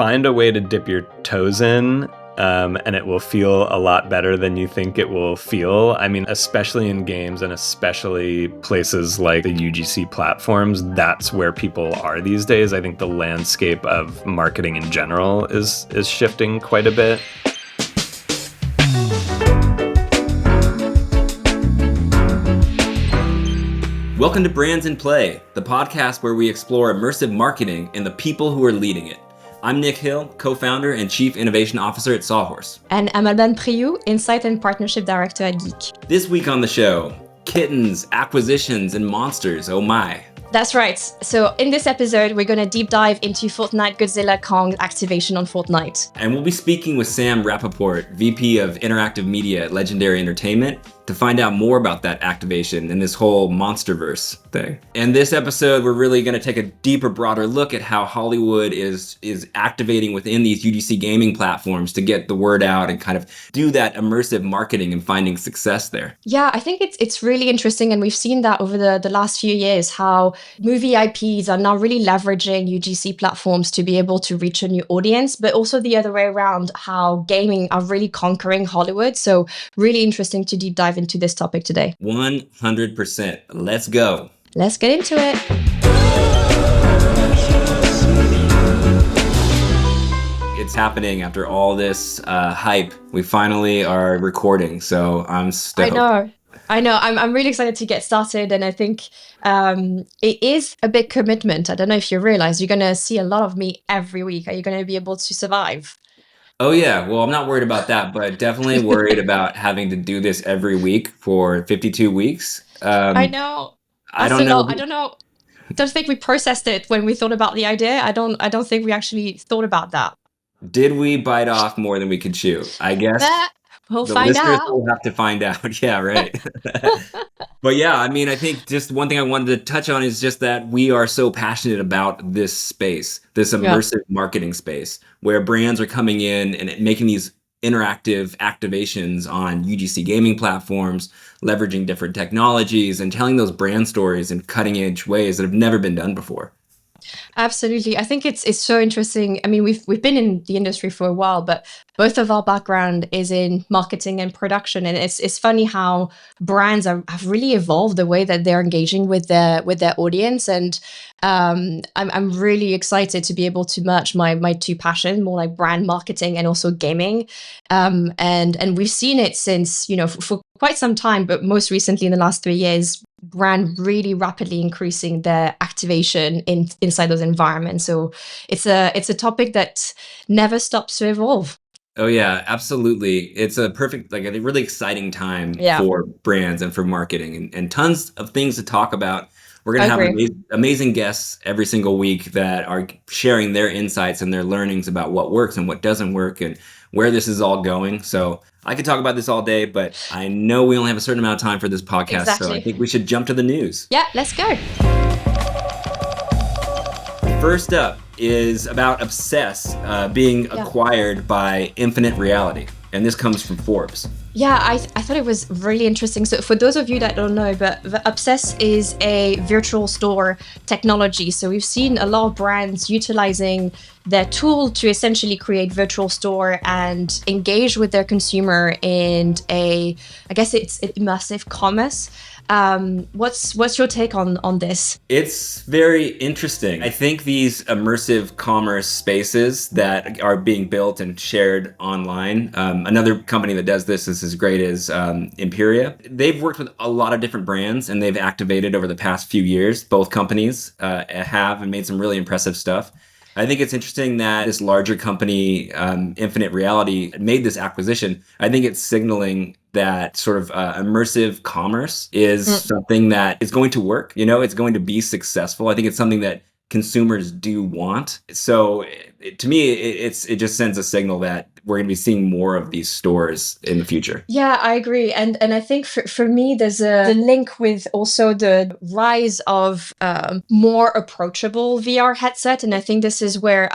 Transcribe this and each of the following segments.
find a way to dip your toes in, and it will feel a lot better than you think it will feel. I mean, especially in games and especially places like the UGC platforms, that's where people are these days. I think the landscape of marketing in general is shifting quite a bit. Welcome to Brands in Play, the podcast where we explore immersive marketing and the people who are leading it. I'm Nick Hill, co-founder and chief innovation officer at Sawhorse. And I'm Albane Prioux, insight and partnership director at Geek. This week on the show, kittens, acquisitions, and monsters, oh my. That's right. So in this episode, we're going to deep dive into Fortnite Godzilla Kong activation on Fortnite. And we'll be speaking with Sam Rappaport, VP of Interactive Media at Legendary Entertainment, to find out more about that activation and this whole Monsterverse thing. In this episode, we're really going to take a deeper, broader look at how Hollywood is activating within these UGC gaming platforms to get the word out and kind of do that immersive marketing and finding success there. Yeah, I think it's really interesting. And we've seen that over the last few years, how movie IPs are now really leveraging UGC platforms to be able to reach a new audience, but also the other way around, how gaming are really conquering Hollywood. So really interesting to deep dive into this topic today. 100%. Let's go. Let's get into it. It's happening after all this hype. We finally are recording, so I'm stoked. I know. I'm really excited to get started, and I think it is a big commitment. I don't know if you realize you're going to see a lot of me every week. Are you going to be able to survive? Oh yeah, well, I'm not worried about that, but definitely worried about having to do this every week for 52 weeks. I know. I don't know. I don't think we processed it when we thought about the idea. I don't think we actually thought about that. Did we bite off more than we could chew? I guess we'll the find listeners out. will have to find out. Yeah, right. But yeah, I mean, I think just one thing I wanted to touch on is just that we are so passionate about this space, this immersive marketing space, where brands are coming in and making these interactive activations on UGC gaming platforms, leveraging different technologies and telling those brand stories in cutting edge ways that have never been done before. Absolutely. I think it's so interesting. I mean, we've been in the industry for a while, but both of our background is in marketing and production. And it's funny how brands have really evolved the way that they're engaging with their audience. And I'm really excited to be able to merge my two passions, more like brand marketing and also gaming. And we've seen it since, for quite some time, but most recently in the last 3 years, brand really rapidly increasing their activation inside those environments. So it's a topic that never stops to evolve. Oh yeah, absolutely. It's a really exciting time for brands and for marketing and tons of things to talk about. We're going to have amazing guests every single week that are sharing their insights and their learnings about what works and what doesn't work and where this is all going. So I could talk about this all day, but I know we only have a certain amount of time for this podcast. Exactly. So I think we should jump to the news. Yeah, let's go. First up is about Obsess being acquired by Infinite Reality. And this comes from Forbes. Yeah, I thought it was really interesting. So for those of you that don't know, but the Obsess is a virtual store technology. So we've seen a lot of brands utilizing their tool to essentially create virtual store and engage with their consumer in I guess it's immersive commerce. What's your take on this? It's very interesting. I think these immersive commerce spaces that are being built and shared online, another company that does this is as great as Imperia. They've worked with a lot of different brands and they've activated over the past few years. Both companies have and made some really impressive stuff. I think it's interesting that this larger company, Infinite Reality, made this acquisition. I think it's signaling that sort of immersive commerce is something that is going to work. It's going to be successful. I think it's something that consumers do want. So to me, it just sends a signal that we're going to be seeing more of these stores in the future. Yeah, I agree. And I think for me, there's a link with also the rise of more approachable VR headset. And I think this is where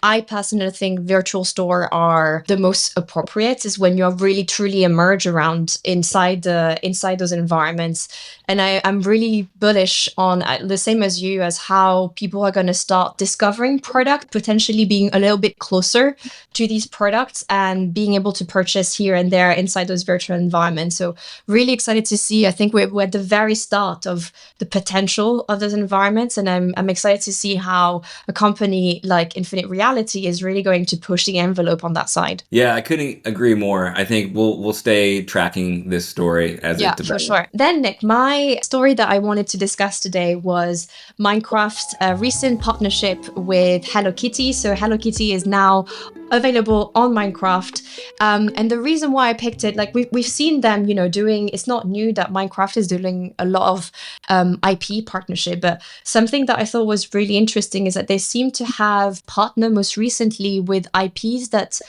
I personally think virtual store are the most appropriate is when you're really truly immersed around inside those environments. And I'm really bullish on the same as you as how people are going to start discovering product, potentially being a little bit closer to these products and being able to purchase here and there inside those virtual environments. So really excited to see. I think we're at the very start of the potential of those environments, and I'm excited to see how a company like Infinite Reality is really going to push the envelope on that side. Yeah, I couldn't agree more. I think we'll stay tracking this story as it Yeah, for develops. sure. Then, Nick, my story that I wanted to discuss today was Minecraft's recent partnership with Hello Kitty. So, Hello Kitty is now available on Minecraft. And the reason why I picked it, like we've seen them, doing, it's not new that Minecraft is doing a lot of IP partnership, but something that I thought was really interesting is that they seem to have partnered most recently with IPs that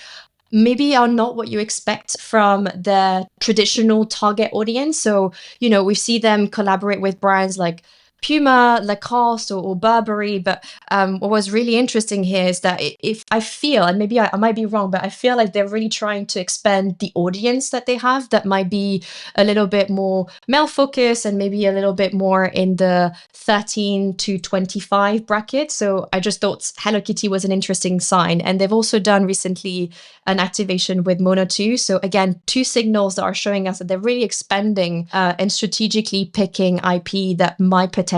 maybe are not what you expect from the traditional target audience. So, we see them collaborate with brands like Puma, Lacoste, or Burberry. But what was really interesting here is that if I feel, and maybe I might be wrong, but I feel like they're really trying to expand the audience that they have that might be a little bit more male focused and maybe a little bit more in the 13 to 25 bracket. So I just thought Hello Kitty was an interesting sign. And they've also done recently an activation with Mono 2. So again, two signals that are showing us that they're really expanding and strategically picking IP that might potentially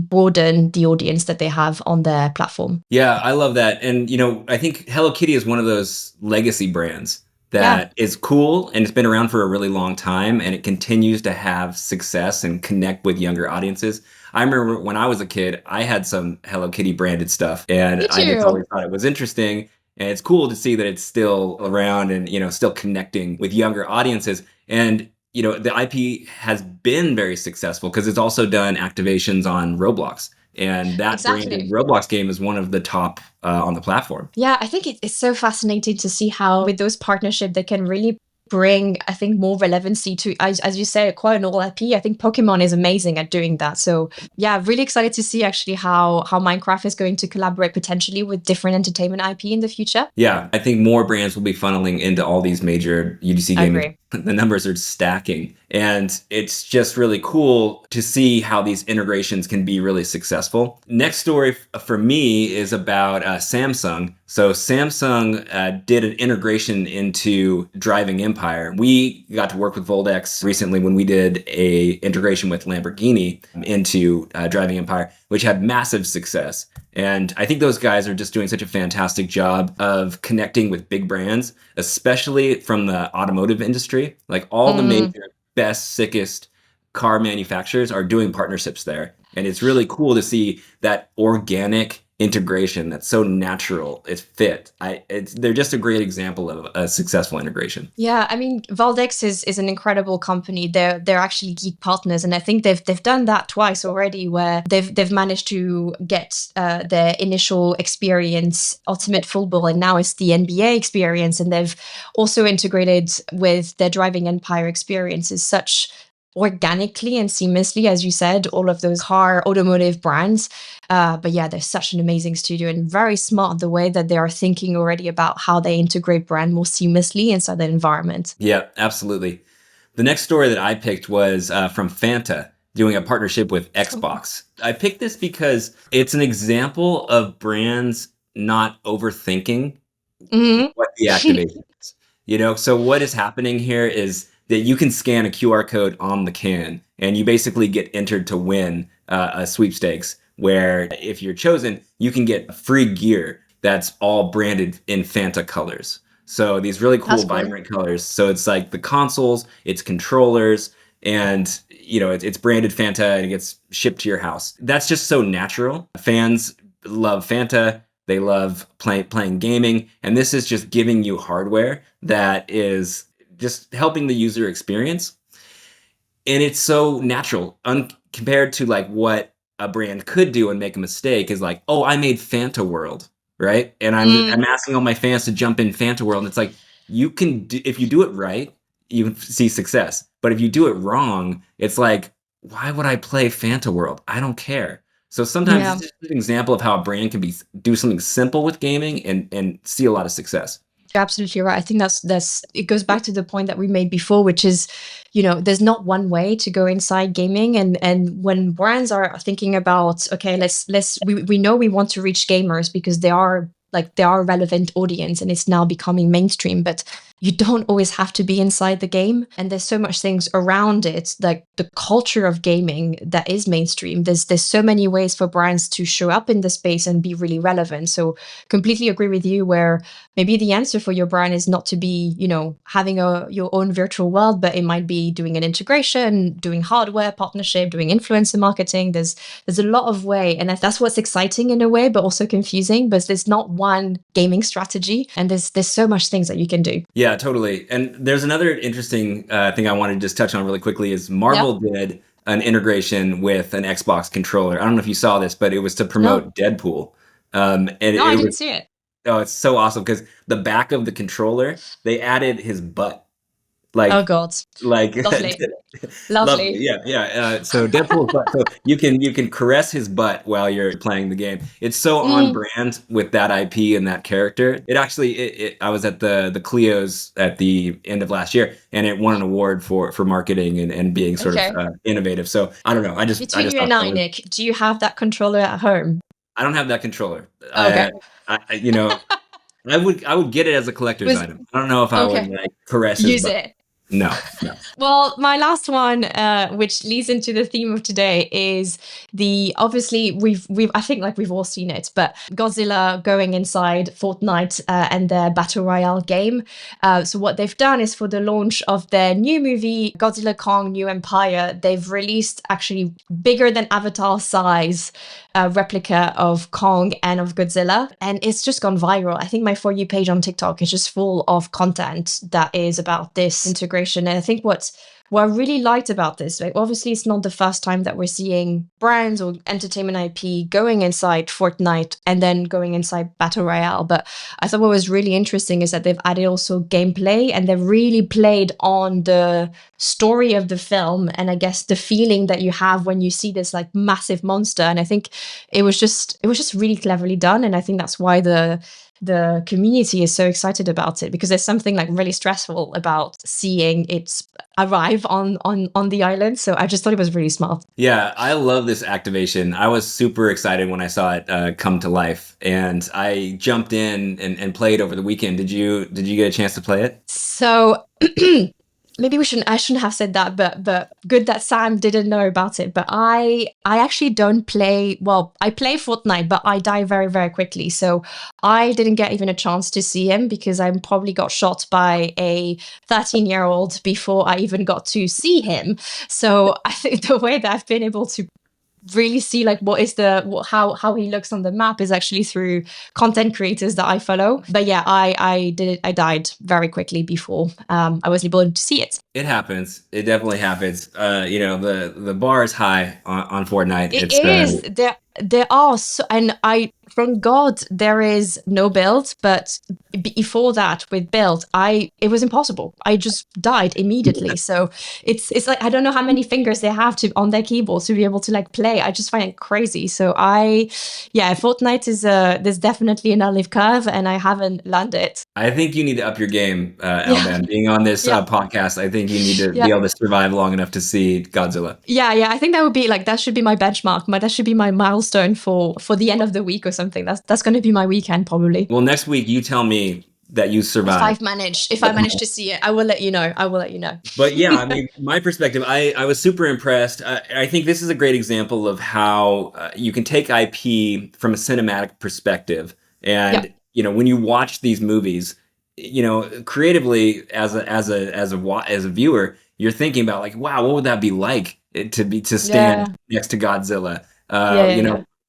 broaden the audience that they have on their platform. Yeah, I love that. And, I think Hello Kitty is one of those legacy brands that is cool and it's been around for a really long time and it continues to have success and connect with younger audiences. I remember when I was a kid, I had some Hello Kitty branded stuff and I just always thought it was interesting. And it's cool to see that it's still around and, still connecting with younger audiences. And, the IP has been very successful because it's also done activations on Roblox. And that branded Roblox game is one of the top on the platform. Yeah, I think it's so fascinating to see how with those partnerships they can really bring, I think, more relevancy to, as you say, quite an old IP. I think Pokemon is amazing at doing that. So yeah, really excited to see actually how Minecraft is going to collaborate potentially with different entertainment IP in the future. Yeah, I think more brands will be funneling into all these major UGC gaming. The numbers are stacking. And it's just really cool to see how these integrations can be really successful. Next story for me is about Samsung. So Samsung did an integration into Driving Empire. We got to work with Voldex recently when we did a integration with Lamborghini into Driving Empire, which had massive success. And I think those guys are just doing such a fantastic job of connecting with big brands, especially from the automotive industry. Like all the major best, sickest car manufacturers are doing partnerships there. And it's really cool to see that organic integration that's so natural. It's fit. They're just a great example of a successful integration. Yeah, I mean, Valdex is an incredible company. They're actually geek partners, and I think they've done that twice already, where they've managed to get their initial experience, Ultimate Football, and now it's the NBA experience, and they've also integrated with their Driving Empire experiences such organically and seamlessly, as you said, all of those car automotive brands. But yeah, they're such an amazing studio and very smart the way that they are thinking already about how they integrate brand more seamlessly inside that environment. Yeah, absolutely. The next story that I picked was from Fanta doing a partnership with Xbox. I picked this because it's an example of brands not overthinking what the activation is. So what is happening here is that you can scan a QR code on the can and you basically get entered to win a sweepstakes where if you're chosen, you can get free gear that's all branded in Fanta colors. So these really cool, vibrant colors. So it's like the consoles, it's controllers, and it's branded Fanta and it gets shipped to your house. That's just so natural. Fans love Fanta. They love playing gaming. And this is just giving you hardware that is just helping the user experience. And it's so natural compared to like what a brand could do and make a mistake is like, oh, I made Fanta World, right? And I'm asking all my fans to jump in Fanta World. And it's like, you can do, if you do it right, you see success. But if you do it wrong, it's like, why would I play Fanta World? I don't care. So sometimes it's just an example of how a brand can do something simple with gaming and see a lot of success. You're absolutely right. I think that's it goes back to the point that we made before, which is, there's not one way to go inside gaming. And when brands are thinking about, okay, we know we want to reach gamers because they are a relevant audience and it's now becoming mainstream, but you don't always have to be inside the game. And there's so much things around it, like the culture of gaming that is mainstream. There's so many ways for brands to show up in the space and be really relevant. So completely agree with you where maybe the answer for your brand is not to be, having your own virtual world, but it might be doing an integration, doing hardware partnership, doing influencer marketing. There's a lot of way. And that's what's exciting in a way, but also confusing, but there's not one gaming strategy. And there's so much things that you can do. Yeah, totally. And there's another interesting thing I wanted to just touch on really quickly is Marvel did an integration with an Xbox controller. I don't know if you saw this, but it was to promote Deadpool. I didn't see it. Oh, it's so awesome because the back of the controller, they added his butt. Oh God! Like lovely. Yeah. So Deadpool's butt. So you can caress his butt while you're playing the game. It's so on brand with that IP and that character. It actually, I was at the Clio's at the end of last year, and it won an award for marketing and being sort of innovative. So I don't know. Between you and I, Nick, do you have that controller at home? I don't have that controller. Okay. I would get it as a collector's item. I don't know if I would caress his use butt. it. No. Well, my last one, which leads into the theme of today, is obviously I think we've all seen it, but Godzilla going inside Fortnite and their battle royale game. So what they've done is for the launch of their new movie, Godzilla Kong New Empire, they've released actually bigger than Avatar size replica of Kong and of Godzilla, and it's just gone viral. I think my For You page on TikTok is just full of content that is about this integration. And I think what I really liked about this, obviously it's not the first time that we're seeing brands or entertainment IP going inside Fortnite and then going inside Battle Royale. But I thought what was really interesting is that they've added also gameplay, and they've really played on the story of the film, and I guess the feeling that you have when you see this massive monster. And I think it was just really cleverly done. And I think that's why the community is so excited about it, because there's something really stressful about seeing it arrive on the island. So I just thought it was really smart. Yeah, I love this activation. I was super excited when I saw it come to life, and I jumped in and played over the weekend. Did you get a chance to play it? So maybe I shouldn't have said that, but good that Sam didn't know about it. But I actually don't play, I play Fortnite, but I die very, very quickly. So I didn't get even a chance to see him because I probably got shot by a 13-year-old before I even got to see him. So I think the way that I've been able to really see how he looks on the map is actually through content creators that I follow. But yeah, I died very quickly before I was able to see it. It happens. It definitely happens. The bar is high on Fortnite. It is. There are and from God, there is no build, but before that with build, it was impossible. I just died immediately. So it's I don't know how many fingers they have on their keyboard to be able to play. I just find it crazy. So Fortnite is there's definitely an olive curve, and I haven't learned it. I think you need to up your game, Albane. Being on this podcast, I think you need to be able to survive long enough to see Godzilla. Yeah. I think that would be that should be my benchmark. That should be my milestone for the end of the week or something. That's going to be my weekend probably. Well, next week you tell me that you survived. If I manage to see it, I will let you know. But yeah, I mean, my perspective, I was super impressed. I think this is a great example of how you can take IP from a cinematic perspective, and when you watch these movies, creatively as a viewer, you're thinking about wow, what would that be like to stand next to Godzilla,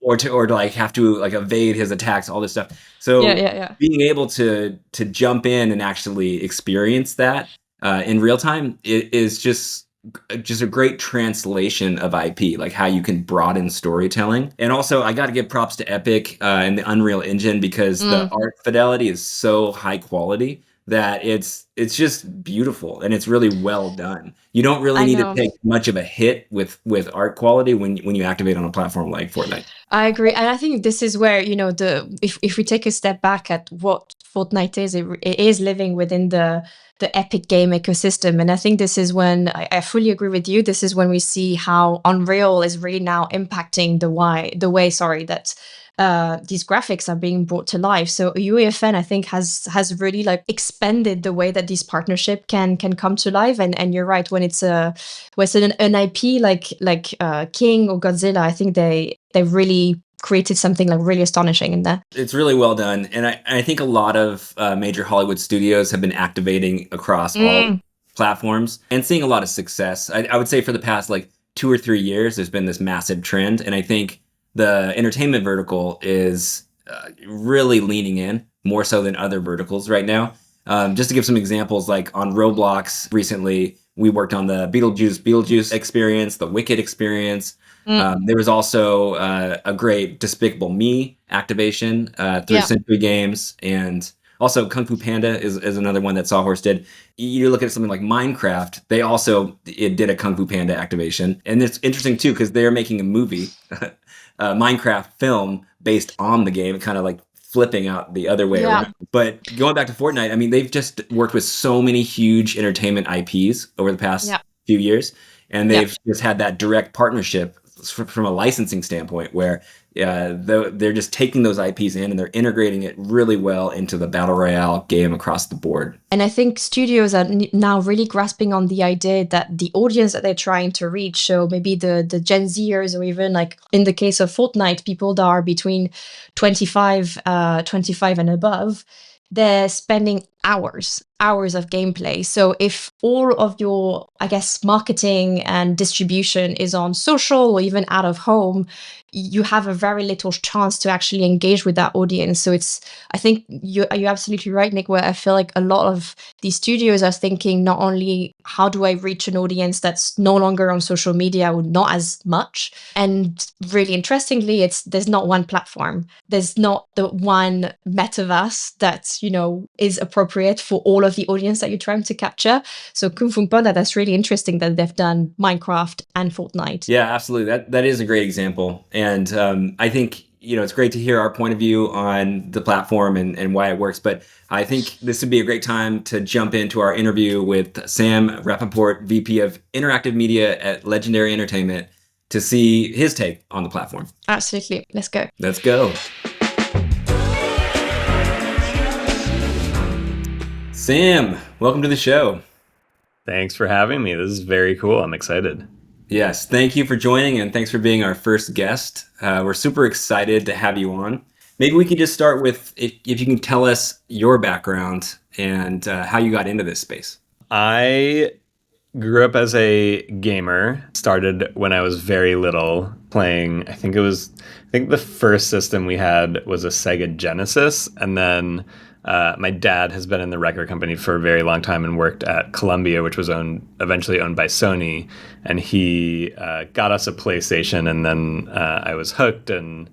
or to have to evade his attacks, all this stuff. So being able to jump in and actually experience that in real time is just a great translation of IP, how you can broaden storytelling. And also, I got to give props to Epic and the Unreal Engine, because the art fidelity is so high quality that it's just beautiful and it's really well done. You don't really I need to know. take much of a hit with art quality when you activate on a platform like Fortnite. I agree, and I think this is where if we take a step back at what Fortnite is, it is living within the Epic game ecosystem, and I think this is when I fully agree with you. This is when we see how Unreal is really now impacting the way, sorry, that these graphics are being brought to life. So UEFN, I think, has really like expanded the way that this partnership can come to life. And you're right, when it's an IP like King or Godzilla, I think they really created something like really astonishing in there. It's really well done, and I think a lot of major Hollywood studios have been activating across all platforms and seeing a lot of success. I would say for the past like 2 or 3 years, there's been this massive trend, and I think the entertainment vertical is really leaning in more so than other verticals right now. Just to give some examples, like on Roblox recently, we worked on the Beetlejuice experience, the Wicked experience. There was also a great Despicable Me activation through Century Games, and also Kung Fu Panda is another one that Sawhorse did. You look at something like Minecraft, they also did a Kung Fu Panda activation. And it's interesting too, because they're making a movie, Minecraft film based on the game, kind of like flipping out the other way around. But going back to Fortnite, I mean, they've just worked with so many huge entertainment IPs over the past few years, and they've just had that direct partnership from a licensing standpoint where they're just taking those IPs in and they're integrating it really well into the Battle Royale game across the board. And I think studios are now really grasping on the idea that the audience that they're trying to reach, so maybe the Gen Zers, or even like in the case of Fortnite, people that are between 25 and above, they're spending hours of gameplay. So if all of your, I guess, marketing and distribution is on social or even out of home, you have a very little chance to actually engage with that audience. So I think you're absolutely right, Nick, where I feel like a lot of these studios are thinking not only how do I reach an audience that's no longer on social media or not as much, and really interestingly, there's not one platform. There's not the one metaverse that, is appropriate for all of the audience that you're trying to capture. So Kung Fu Panda, that's really interesting that they've done Minecraft and Fortnite. Yeah, absolutely. That is a great example. And I think, it's great to hear our point of view on the platform and why it works. But I think this would be a great time to jump into our interview with Sam Rappaport, VP of Interactive Media at Legendary Entertainment, to see his take on the platform. Absolutely. Let's go. Let's go. Sam, welcome to the show. Thanks for having me. This is very cool. I'm excited. Yes, thank you for joining, and thanks for being our first guest. We're super excited to have you on. Maybe we could just start with if you can tell us your background and how you got into this space. I grew up as a gamer. Started when I was very little playing. I think the first system we had was a Sega Genesis, and then my dad has been in the record company for a very long time and worked at Columbia, which was eventually owned by Sony. And he got us a PlayStation, and then I was hooked and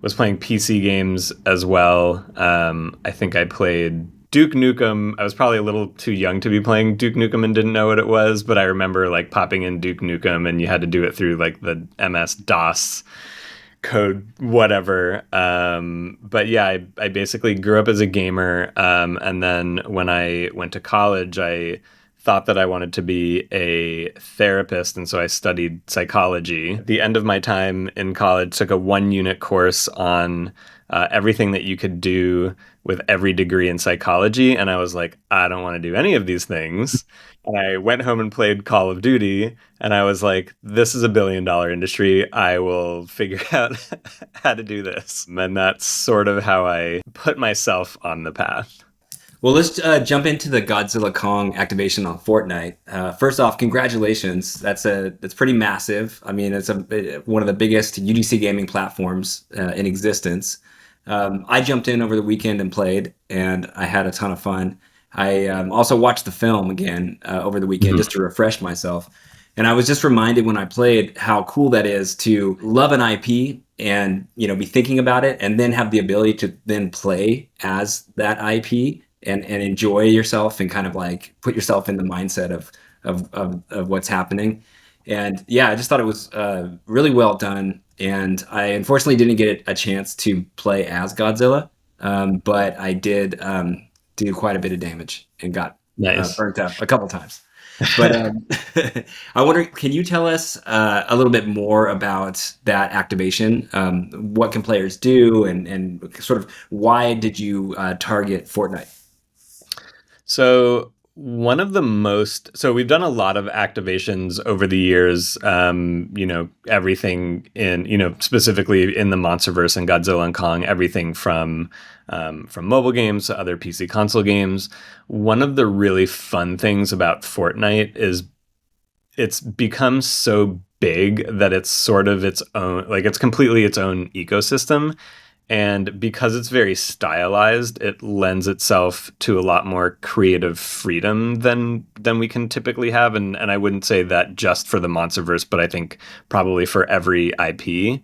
was playing PC games as well. I think I played Duke Nukem. I was probably a little too young to be playing Duke Nukem and didn't know what it was, but I remember like popping in Duke Nukem, and you had to do it through like the MS-DOS code, whatever. But yeah, I basically grew up as a gamer. And then when I went to college, I thought that I wanted to be a therapist. And so I studied psychology. At the end of my time in college, took a 1-unit course on everything that you could do with every degree in psychology. And I was like, I don't want to do any of these things. And I went home and played Call of Duty, and I was like, this is $1 billion industry. I will figure out how to do this. And that's sort of how I put myself on the path. Well, let's jump into the Godzilla Kong activation on Fortnite. First off, congratulations. That's pretty massive. I mean, it's one of the biggest UGC gaming platforms in existence. I jumped in over the weekend and played, and I had a ton of fun. I also watched the film again over the weekend just to refresh myself. And I was just reminded when I played how cool that is to love an IP and, be thinking about it and then have the ability to then play as that IP and enjoy yourself and kind of like put yourself in the mindset of what's happening. And yeah, I just thought it was really well done. And I unfortunately didn't get a chance to play as Godzilla, but I did do quite a bit of damage and got Nice. burnt up a couple times. But I wonder, can you tell us a little bit more about that activation? What can players do, and sort of why did you target Fortnite? So so we've done a lot of activations over the years, everything in, specifically in the Monsterverse and Godzilla and Kong, everything from mobile games to other PC console games. One of the really fun things about Fortnite is it's become so big that it's sort of its own, like it's completely its own ecosystem. And because it's very stylized, it lends itself to a lot more creative freedom than we can typically have. And I wouldn't say that just for the Monsterverse, but I think probably for every IP.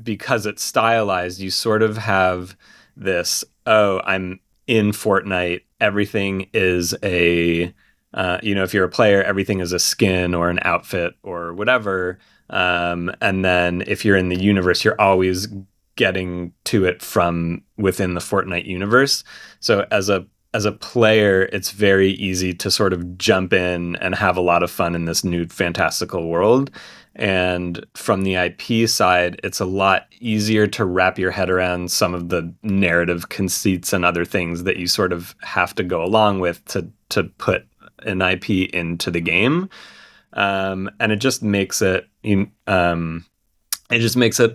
Because it's stylized, you sort of have this, oh, I'm in Fortnite. Everything is if you're a player, everything is a skin or an outfit or whatever. And then if you're in the universe, you're always getting to it from within the Fortnite universe. So as a player, it's very easy to sort of jump in and have a lot of fun in this new fantastical world. And from the IP side, it's a lot easier to wrap your head around some of the narrative conceits and other things that you sort of have to go along with to put an IP into the game. And it just makes it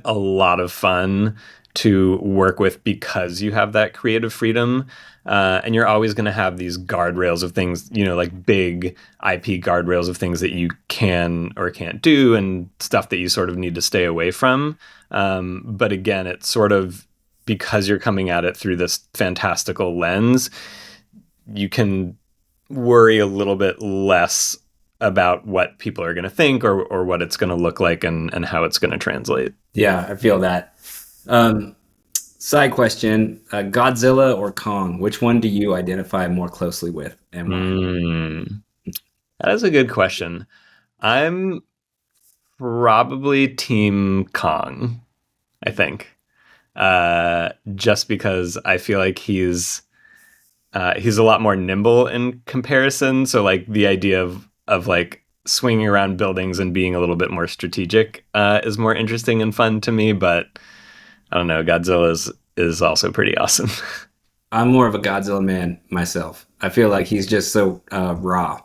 a lot of fun to work with because you have that creative freedom. And you're always going to have these guardrails of things, like big IP guardrails of things that you can or can't do and stuff that you sort of need to stay away from. But again, it's sort of because you're coming at it through this fantastical lens, you can worry a little bit less about what people are going to think or what it's going to look like and how it's going to translate. Yeah, I feel that. Side question, Godzilla or Kong, which one do you identify more closely with and why? That is a good question. I'm probably Team Kong, I think. Just because I feel like he's a lot more nimble in comparison. So like the idea of like swinging around buildings and being a little bit more strategic is more interesting and fun to me. But I don't know, Godzilla is also pretty awesome. I'm more of a Godzilla man myself. I feel like he's just so raw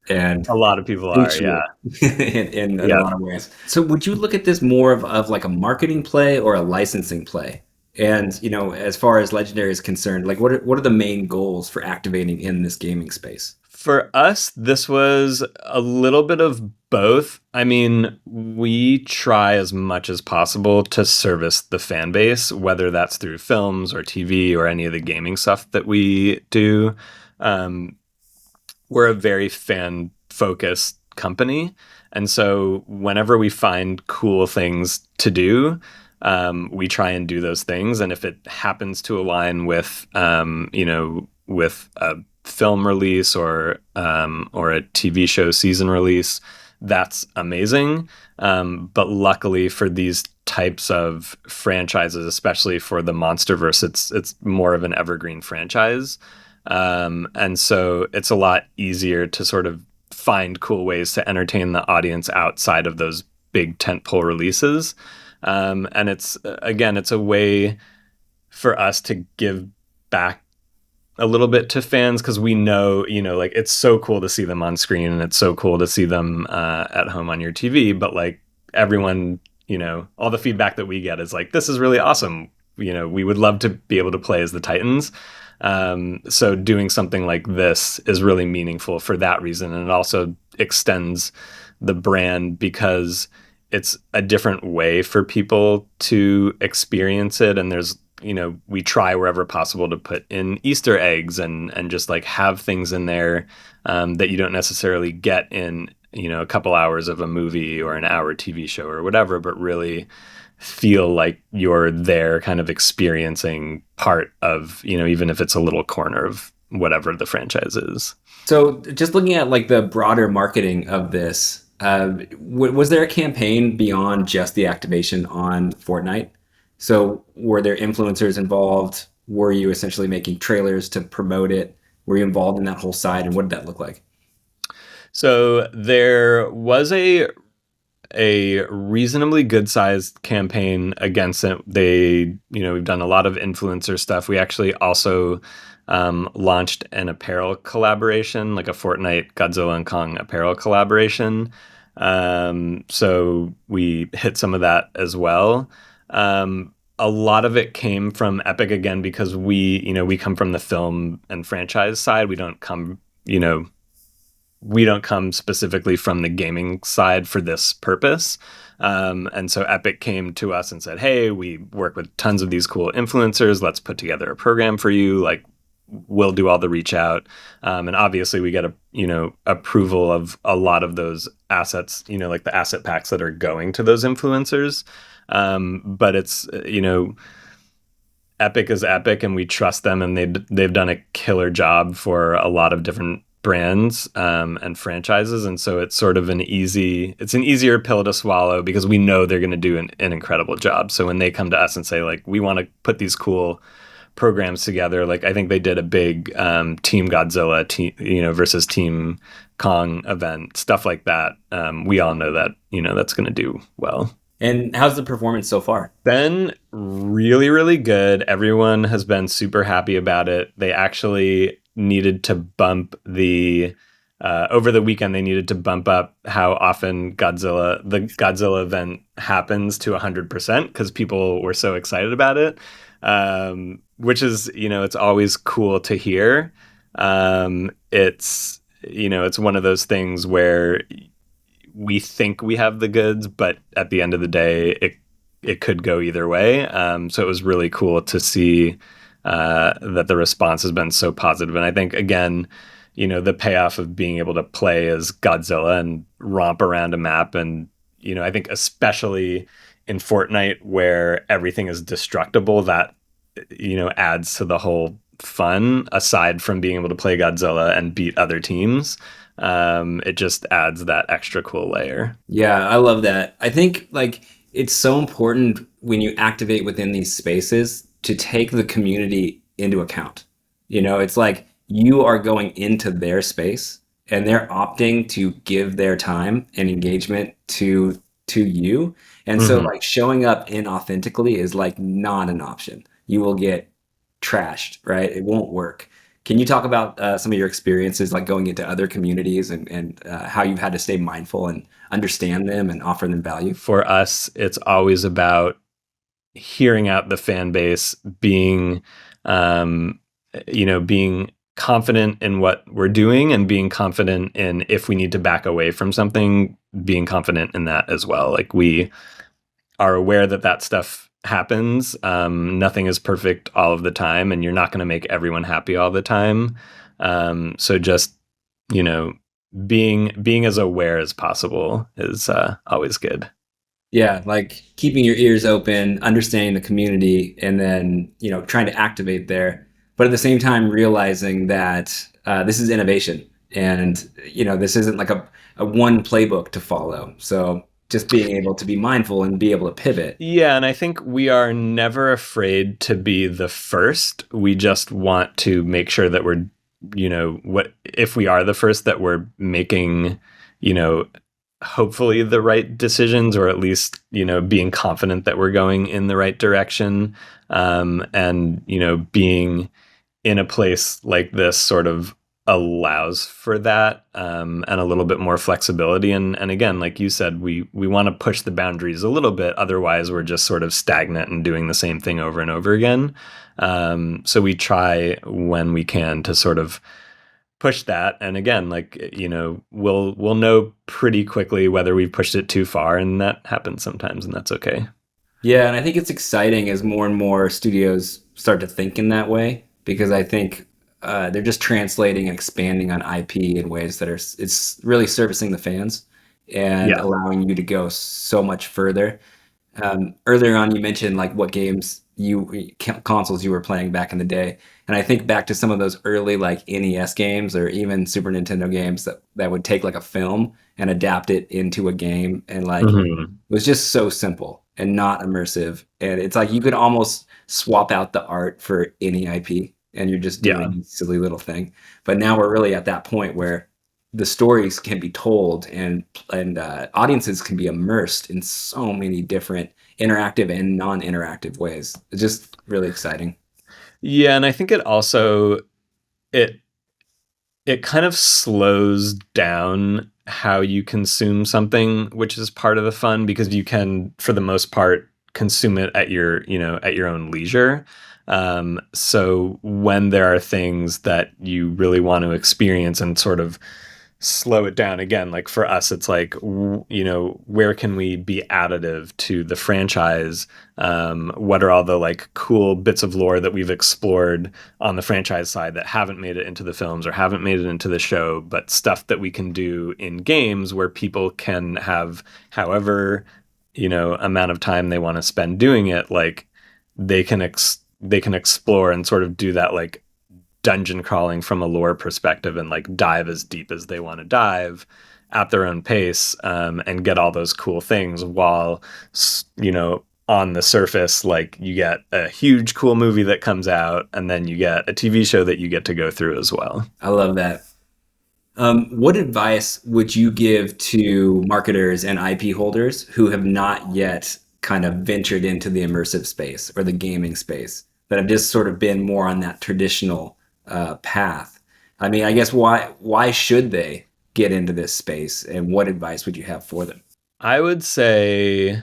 and A lot of people are, yeah. sensual in a Yeah. lot of ways. So would you look at this more of like a marketing play or a licensing play? And as far as Legendary is concerned, like what are the main goals for activating in this gaming space? For us, this was a little bit of both. I mean, we try as much as possible to service the fan base, whether that's through films or TV or any of the gaming stuff that we do. Um, we're a very fan focused company. And so whenever we find cool things to do, we try and do those things. And if it happens to align with, with a film release or a TV show season release, that's amazing. But luckily for these types of franchises, especially for the Monsterverse, it's more of an evergreen franchise. And so it's a lot easier to sort of find cool ways to entertain the audience outside of those big tentpole releases. And it's a way for us to give back a little bit to fans because we know, like it's so cool to see them on screen and it's so cool to see them at home on your TV. But like everyone, all the feedback that we get is like, this is really awesome. We would love to be able to play as the Titans. So doing something like this is really meaningful for that reason. And it also extends the brand because it's a different way for people to experience it. And there's, we try wherever possible to put in Easter eggs and just like have things in there that you don't necessarily get in, a couple hours of a movie or an hour TV show or whatever, but really feel like you're there kind of experiencing part of, even if it's a little corner of whatever the franchise is. So just looking at like the broader marketing of this, was there a campaign beyond just the activation on Fortnite? So were there influencers involved? Were you essentially making trailers to promote it? Were you involved in that whole side, and what did that look like? So there was a reasonably good sized campaign against it. We've done a lot of influencer stuff. We actually also launched an apparel collaboration, like a Fortnite Godzilla and Kong apparel collaboration. So we hit some of that as well. A lot of it came from Epic again, because we come from the film and franchise side. We don't come specifically from the gaming side for this purpose. And so Epic came to us and said, hey, we work with tons of these cool influencers. Let's put together a program for you. Like, we'll do all the reach out. And obviously we get approval of a lot of those assets, like the asset packs that are going to those influencers. But it's, Epic is Epic, and we trust them, and they've done a killer job for a lot of different brands and franchises, and so it's sort of an easier pill to swallow, because we know they're going to do an incredible job. So when they come to us and say, like, we want to put these cool programs together, like I think they did a big Team Godzilla versus Team Kong event, stuff like that. We all know that that's going to do well. And how's the performance so far? Been really, really good. Everyone has been super happy about it. They actually needed to bump over the weekend, they needed to bump up how often the Godzilla event happens to 100%, because people were so excited about it, which is, it's always cool to hear. It's one of those things where we think we have the goods, but at the end of the day, it could go either way. So it was really cool to see that the response has been so positive. And I think, again, the payoff of being able to play as Godzilla and romp around a map. And, I think especially in Fortnite, where everything is destructible, that, adds to the whole fun, aside from being able to play Godzilla and beat other teams. It just adds that extra cool layer. Yeah, I love that. I think like it's so important when you activate within these spaces to take the community into account. It's like you are going into their space and they're opting to give their time and engagement to you. And so like showing up inauthentically is like not an option. You will get trashed, right? It won't work. Can you talk about some of your experiences, like going into other communities and how you've had to stay mindful and understand them and offer them value? For us, it's always about hearing out the fan base, being confident in what we're doing, and being confident in, if we need to back away from something, being confident in that as well. Like, we are aware that stuff happens. Nothing is perfect all of the time, and you're not going to make everyone happy all the time. So just, being as aware as possible is always good. Yeah, like keeping your ears open, understanding the community, and then, trying to activate there. But at the same time, realizing that this is innovation, and, this isn't like a one playbook to follow. So just being able to be mindful and be able to pivot. Yeah, and I think we are never afraid to be the first. We just want to make sure that we're, if we are the first, that we're making, hopefully the right decisions, or at least, being confident that we're going in the right direction. And, being in a place like this sort of allows for that, and a little bit more flexibility. And again, like you said, we want to push the boundaries a little bit. Otherwise, we're just sort of stagnant and doing the same thing over and over again. So we try when we can to sort of push that. And again, like, we'll know pretty quickly whether we've pushed it too far, and that happens sometimes, and that's okay. Yeah, and I think it's exciting as more and more studios start to think in that way, because I think they're just translating and expanding on IP in ways that it's really servicing the fans and allowing you to go so much further. Earlier on, you mentioned like what games consoles you were playing back in the day, and I think back to some of those early like NES games or even Super Nintendo games that would take like a film and adapt it into a game, and like it Hmm. was just so simple and not immersive, and it's like you could almost swap out the art for any IP, and you're just Yeah. doing a silly little thing. But now we're really at that point where the stories can be told and audiences can be immersed in so many different interactive and non-interactive ways. It's just really exciting. Yeah, and I think it it kind of slows down how you consume something, which is part of the fun because you can, for the most part, consume it at your own leisure. So when there are things that you really want to experience and sort of slow it down again, like for us, it's like, where can we be additive to the franchise? What are all the like cool bits of lore that we've explored on the franchise side that haven't made it into the films or haven't made it into the show, but stuff that we can do in games where people can have however, amount of time they want to spend doing it, like they can explore and sort of do that like dungeon crawling from a lore perspective and like dive as deep as they want to dive at their own pace, and get all those cool things while on the surface, like you get a huge cool movie that comes out and then you get a TV show that you get to go through as well. I love that. What advice would you give to marketers and IP holders who have not yet kind of ventured into the immersive space or the gaming space, that have just sort of been more on that traditional path? I mean, I guess why should they get into this space, and what advice would you have for them? I would say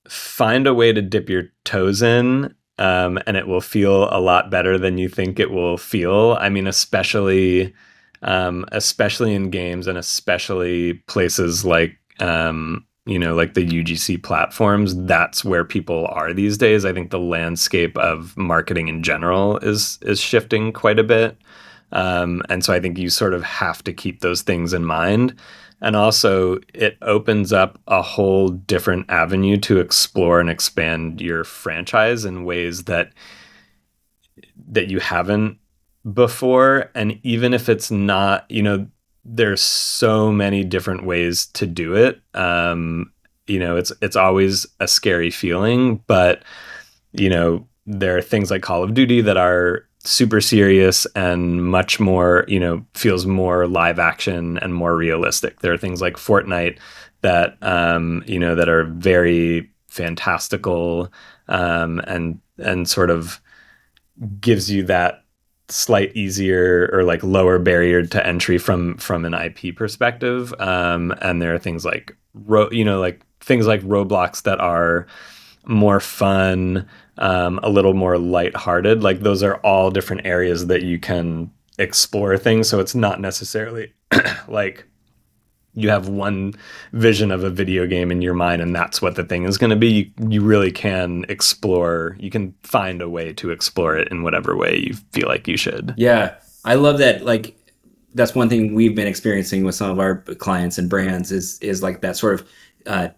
find a way to dip your toes in, and it will feel a lot better than you think it will feel. I mean, especially in games and especially places like, like the UGC platforms. That's where people are these days. I think the landscape of marketing in general is shifting quite a bit. And so I think you sort of have to keep those things in mind. And also, it opens up a whole different avenue to explore and expand your franchise in ways that you haven't before. And even if it's not, there's so many different ways to do it. It's always a scary feeling, but there are things like Call of Duty that are super serious and much more, feels more live action and more realistic. There are things like Fortnite that, that are very fantastical, and sort of gives you that slight easier or like lower barrier to entry from an IP perspective. And there are things like like things like Roblox that are more fun, a little more lighthearted. Like those are all different areas that you can explore things. So it's not necessarily like you have one vision of a video game in your mind and that's what the thing is going to be. You really can explore, you can find a way to explore it in whatever way you feel like you should. Yeah, I love that. Like, that's one thing we've been experiencing with some of our clients and brands is like that sort of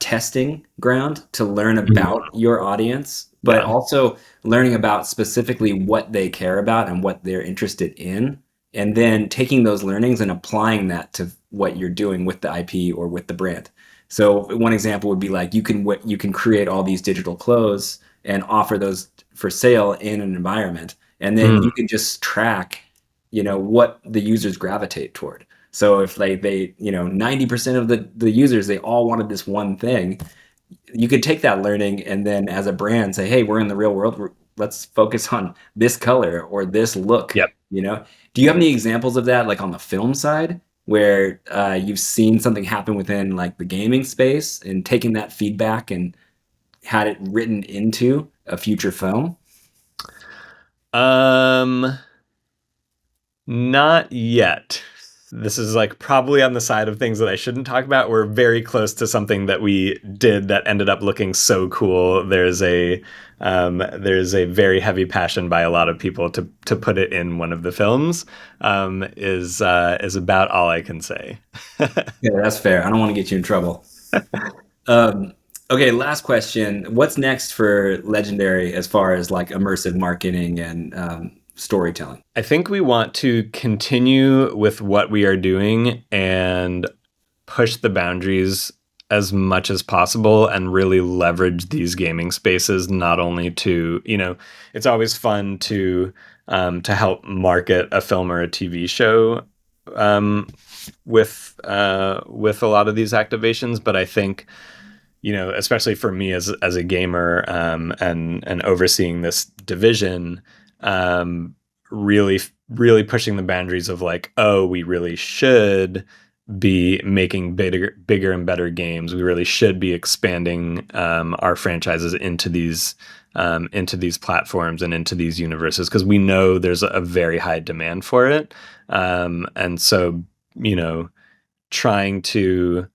testing ground to learn about your audience, but Yeah. also learning about specifically what they care about and what they're interested in, and then taking those learnings and applying that to what you're doing with the IP or with the brand. So one example would be like you can create all these digital clothes and offer those for sale in an environment, and then Mm. you can just track, what the users gravitate toward. So if they 90% of the users, they all wanted this one thing, you could take that learning and then as a brand say, hey, we're in the real world. Let's focus on this color or this look. Yep. Do you have any examples of that, like on the film side, where you've seen something happen within like the gaming space and taking that feedback and had it written into a future film? Um, Not yet. This is like probably on the side of things that I shouldn't talk about. We're very close to something that we did that ended up looking so cool. There's a very heavy passion by a lot of people to put it in one of the films. Is about all I can say. Yeah, that's fair. I don't want to get you in trouble. Um, Okay, last question. What's next for Legendary as far as like immersive marketing and storytelling? I think we want to continue with what we are doing and push the boundaries as much as possible and really leverage these gaming spaces, not only to, it's always fun to help market a film or a TV show with a lot of these activations, but I think, especially for me as a gamer, and overseeing this division, really really pushing the boundaries of like, oh, we really should be making bigger and better games. We really should be expanding our franchises into these platforms and into these universes, because we know there's a very high demand for it. And so, trying to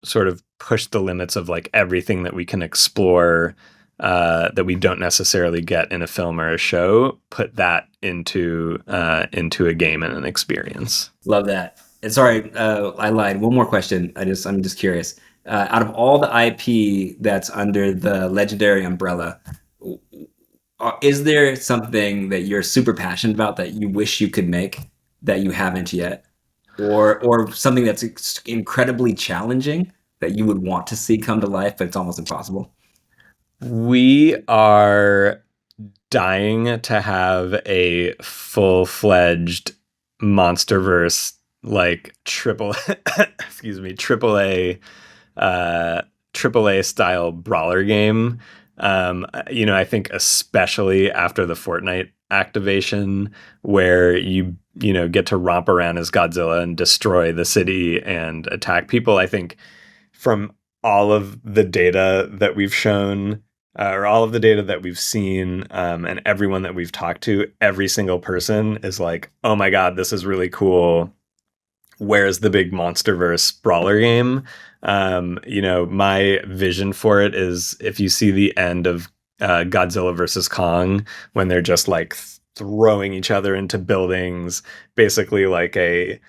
sort of push the limits of like everything that we can explore that we don't necessarily get in a film or a show, put that into a game and an experience. Love that. And sorry, I lied. One more question. I'm just curious. Out of all the IP that's under the Legendary umbrella, is there something that you're super passionate about that you wish you could make that you haven't yet, or something that's incredibly challenging that you would want to see come to life, but it's almost impossible? We are dying to have a full-fledged MonsterVerse, like triple A style brawler game. I think especially after the Fortnite activation, where you get to romp around as Godzilla and destroy the city and attack people. I think from all of the data that we've shown, or all of the data that we've seen, and everyone that we've talked to, every single person is like, oh my God, this is really cool. Where's the big MonsterVerse brawler game? My vision for it is if you see the end of Godzilla versus Kong, when they're just like throwing each other into buildings, basically like a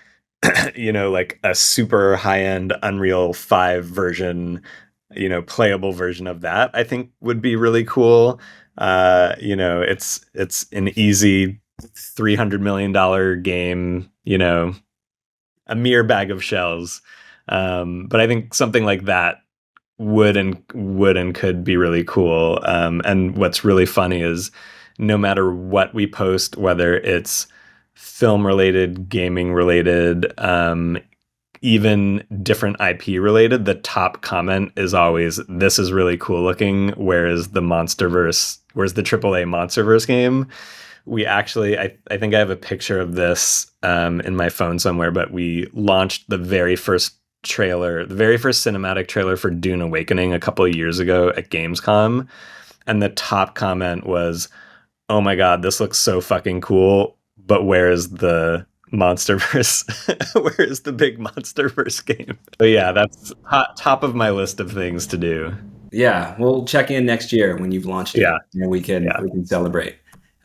like a super high-end Unreal 5 version, playable version of that, I think would be really cool. It's an easy $300 million game, a mere bag of shells. But I think something like that would and could be really cool. And what's really funny is no matter what we post, whether it's film related, gaming related, even different IP related, the top comment is always, "This is really cool looking. Where's the AAA MonsterVerse game?" We actually, I think I have a picture of this in my phone somewhere, but we launched the very first cinematic trailer for Dune Awakening a couple of years ago at Gamescom. And the top comment was, "Oh my God, this looks so fucking cool, but where is the MonsterVerse? Where is the big MonsterVerse game?" But yeah, that's top of my list of things to do. Yeah, we'll check in next year when you've launched it, and we can celebrate.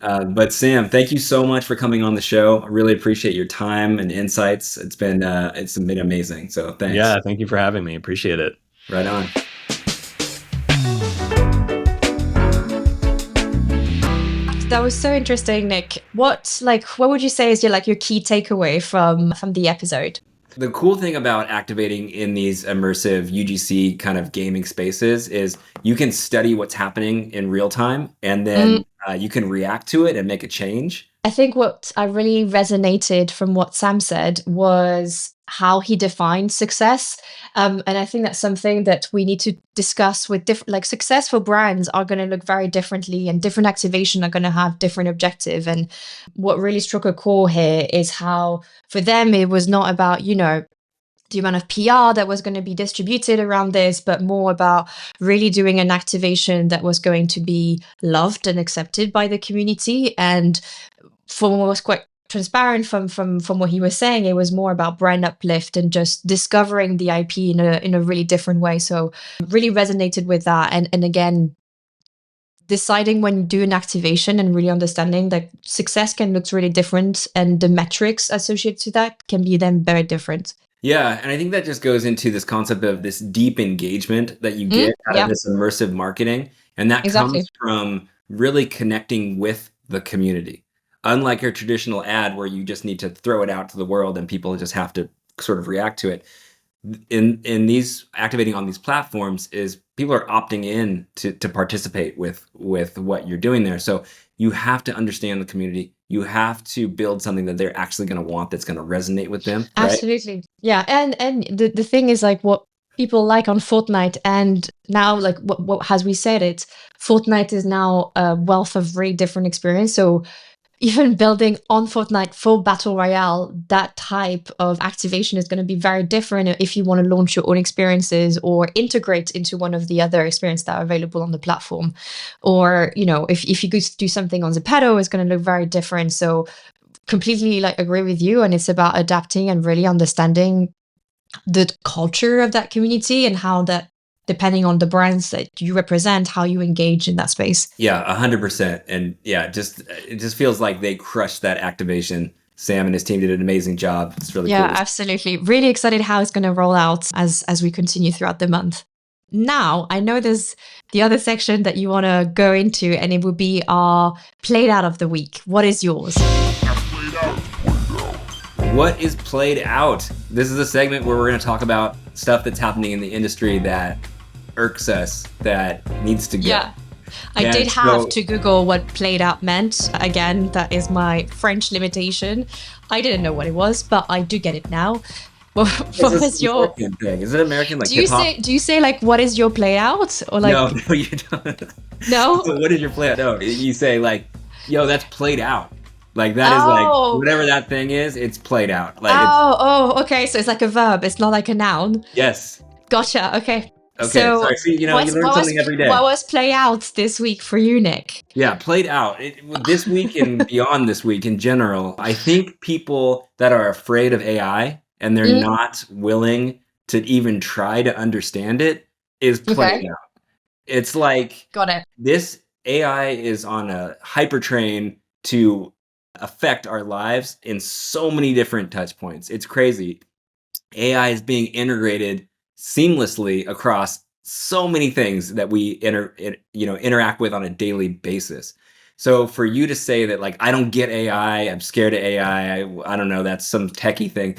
But Sam, thank you so much for coming on the show. I really appreciate your time and insights. It's been amazing. So thanks. Yeah, thank you for having me. Appreciate it. Right on. That was so interesting, Nick. What would you say is your key takeaway from the episode? The cool thing about activating in these immersive UGC kind of gaming spaces is you can study what's happening in real time, and then you can react to it and make a change. I think what I really resonated from what Sam said was how he defined success. And I think that's something that we need to discuss with different, successful brands are going to look very differently, and different activation are going to have different objective. And what really struck a chord here is how for them, it was not about, the amount of PR that was going to be distributed around this, but more about really doing an activation that was going to be loved and accepted by the community. And from what was quite transparent from what he was saying, it was more about brand uplift and just discovering the IP in a really different way. So really resonated with that. And again, deciding when you do an activation and really understanding that success can look really different, and the metrics associated to that can be then very different. Yeah, and I think that just goes into this concept of this deep engagement that you get out of Yeah, this immersive marketing, and that exactly. comes from really connecting with the community. Unlike your traditional ad where you just need to throw it out to the world and people just have to sort of react to it. In these activating on these platforms is people are opting in to participate with what you're doing there. So you have to understand the community. You have to build something that they're actually going to want, that's going to resonate with them, right? Absolutely. Yeah. And the thing is like what people like on Fortnite, and now like what as we said it, Fortnite is now a wealth of very different experience. So even building on Fortnite for Battle Royale, that type of activation is going to be very different if you want to launch your own experiences or integrate into one of the other experiences that are available on the platform. Or, if you could do something on Zepeto, it's going to look very different. So completely like agree with you. And it's about adapting and really understanding the culture of that community and how that, depending on the brands that you represent, how you engage in that space. Yeah, 100%. And yeah, it just feels like they crushed that activation. Sam and his team did an amazing job. It's really Yeah, cool. absolutely. Really excited how it's going to roll out as we continue throughout the month. Now, I know there's the other section that you want to go into, and it would be our played out of the week. What is yours? What is played out? This is a segment where we're going to talk about stuff that's happening in the industry that irks us, that needs to go. Yeah. I did have to Google what played out meant. Again, that is my French limitation. I didn't know what it was, but I do get it now. What was your American thing? Is it American like hip-hop? Do you say like what is your play out? Or like No, you don't. No? So what is your play out? No, you say like, yo, that's played out. Like that is like whatever that thing is, it's played out. Like okay. So it's like a verb. It's not like a noun. Yes. Gotcha. Okay. Okay. So Sorry. See, you learn something every day. What was play out this week for you, Nick? Yeah, played out. This week and beyond this week in general, I think people that are afraid of AI and they're not willing to even try to understand it is played out. It's like Got it. This AI is on a hypertrain to affect our lives in so many different touch points. It's crazy. AI is being integrated seamlessly across so many things that we interact with on a daily basis. So for you to say that like I don't get AI, I'm scared of AI, I don't know, that's some techie thing.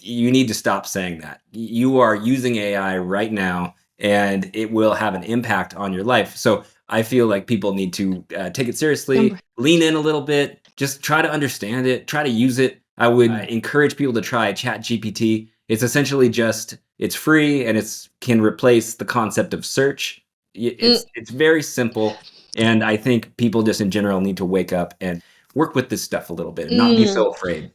You need to stop saying that. You are using AI right now and it will have an impact on your life. So I feel like people need to take it seriously, lean in a little bit, just try to understand it, try to use it. I would encourage people to try ChatGPT. It's essentially it's free and can replace the concept of search. It's very simple. And I think people just in general need to wake up and work with this stuff a little bit and not be so afraid.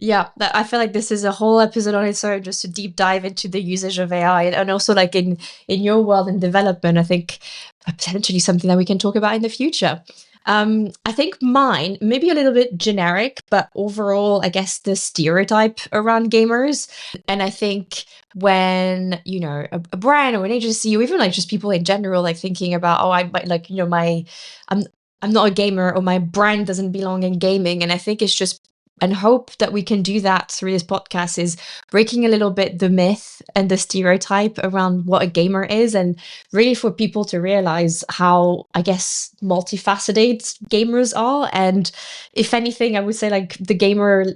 Yeah, I feel like this is a whole episode on its own, just to deep dive into the usage of AI, and also like in your world in development, I think potentially something that we can talk about in the future. I think mine maybe a little bit generic, but overall, I guess the stereotype around gamers. And I think when a brand or an agency, or even like just people in general, like thinking about, I might like I'm not a gamer, or my brand doesn't belong in gaming, and I think it's just, and hope that we can do that through this podcast, is breaking a little bit the myth and the stereotype around what a gamer is, and really for people to realize how, I guess, multifaceted gamers are. And if anything, I would say like the gamer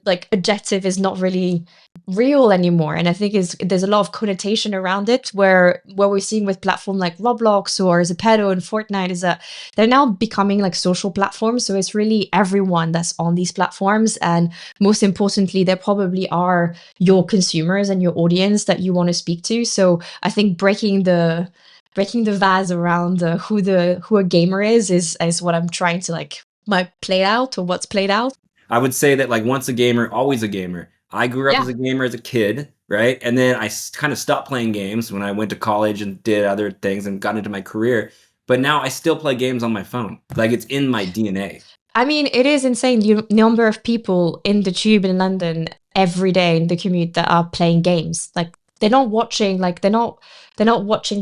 like adjective is not really real anymore, and I think there's a lot of connotation around it, where what we're seeing with platforms like Roblox or Zepeto and Fortnite is that they're now becoming like social platforms. So it's really everyone that's on these platforms, and most importantly, they probably are your consumers and your audience that you want to speak to. So I think breaking the vase around who a gamer is what I'm trying to like my play out, or what's played out. I would say that like once a gamer, always a gamer. I grew up as a gamer as a kid, right? And then I kind of stopped playing games when I went to college and did other things and got into my career. But now I still play games on my phone. Like it's in my DNA. I mean, it is insane the number of people in the tube in London every day in the commute that are playing games. Like they're not watching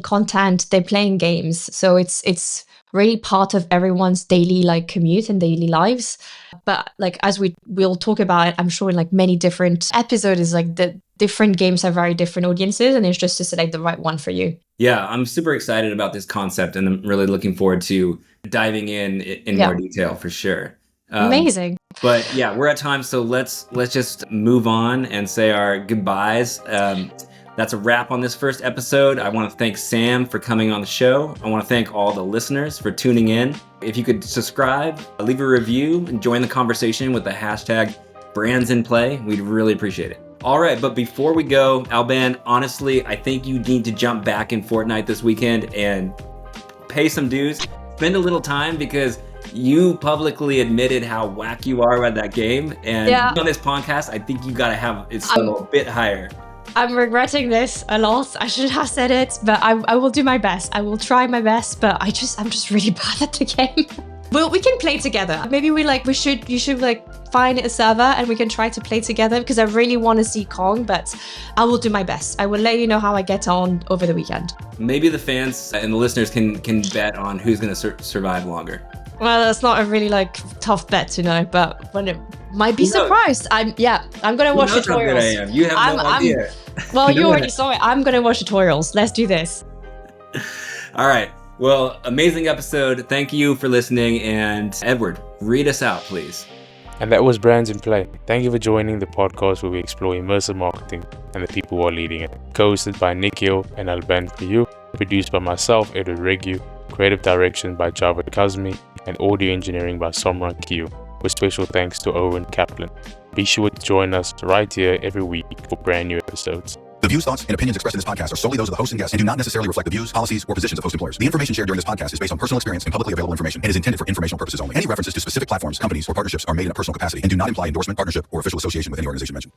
content, they're playing games. So it's really part of everyone's daily like commute and daily lives. But like as we'll talk about it, I'm sure in like many different episodes, is like the different games have very different audiences, and it's just to select the right one for you. Yeah, I'm super excited about this concept, and I'm really looking forward to diving in more detail for sure. Amazing. But yeah, we're at time, so let's just move on and say our goodbyes. That's a wrap on this first episode. I want to thank Sam for coming on the show. I want to thank all the listeners for tuning in. If you could subscribe, leave a review, and join the conversation with the hashtag #BrandsInPlay, we'd really appreciate it. All right, but before we go, Albane, honestly, I think you need to jump back in Fortnite this weekend and pay some dues. Spend a little time, because you publicly admitted how whack you are at that game. And on this podcast, I think you got to have it a bit higher. I'm regretting this a lot. I should have said it, but I will do my best. I will try my best, but I'm just really bad at the game. Well, we can play together. Maybe you should find a server and we can try to play together, because I really want to see Kong, but I will do my best. I will let you know how I get on over the weekend. Maybe the fans and the listeners can bet on who's going to survive longer. Well, that's not a really tough bet to know, but when it might be surprised. I'm gonna watch tutorials. How good I am. You have no idea. Well, you already saw it. I'm gonna watch tutorials. Let's do this. All right. Well, amazing episode. Thank you for listening. And Edward, read us out, please. And that was Brands in Play. Thank you for joining the podcast where we explore immersive marketing and the people who are leading it. Co-hosted by Nikhil and Albane Prioux. Produced by myself, Edward Regiu. Creative direction by Javed Kazmi. And audio engineering by Somra Q. With special thanks to Owen Kaplan. Be sure to join us right here every week for brand new episodes. The views, thoughts, and opinions expressed in this podcast are solely those of the host and guests and do not necessarily reflect the views, policies, or positions of host employers. The information shared during this podcast is based on personal experience and publicly available information and is intended for informational purposes only. Any references to specific platforms, companies, or partnerships are made in a personal capacity and do not imply endorsement, partnership, or official association with any organization mentioned.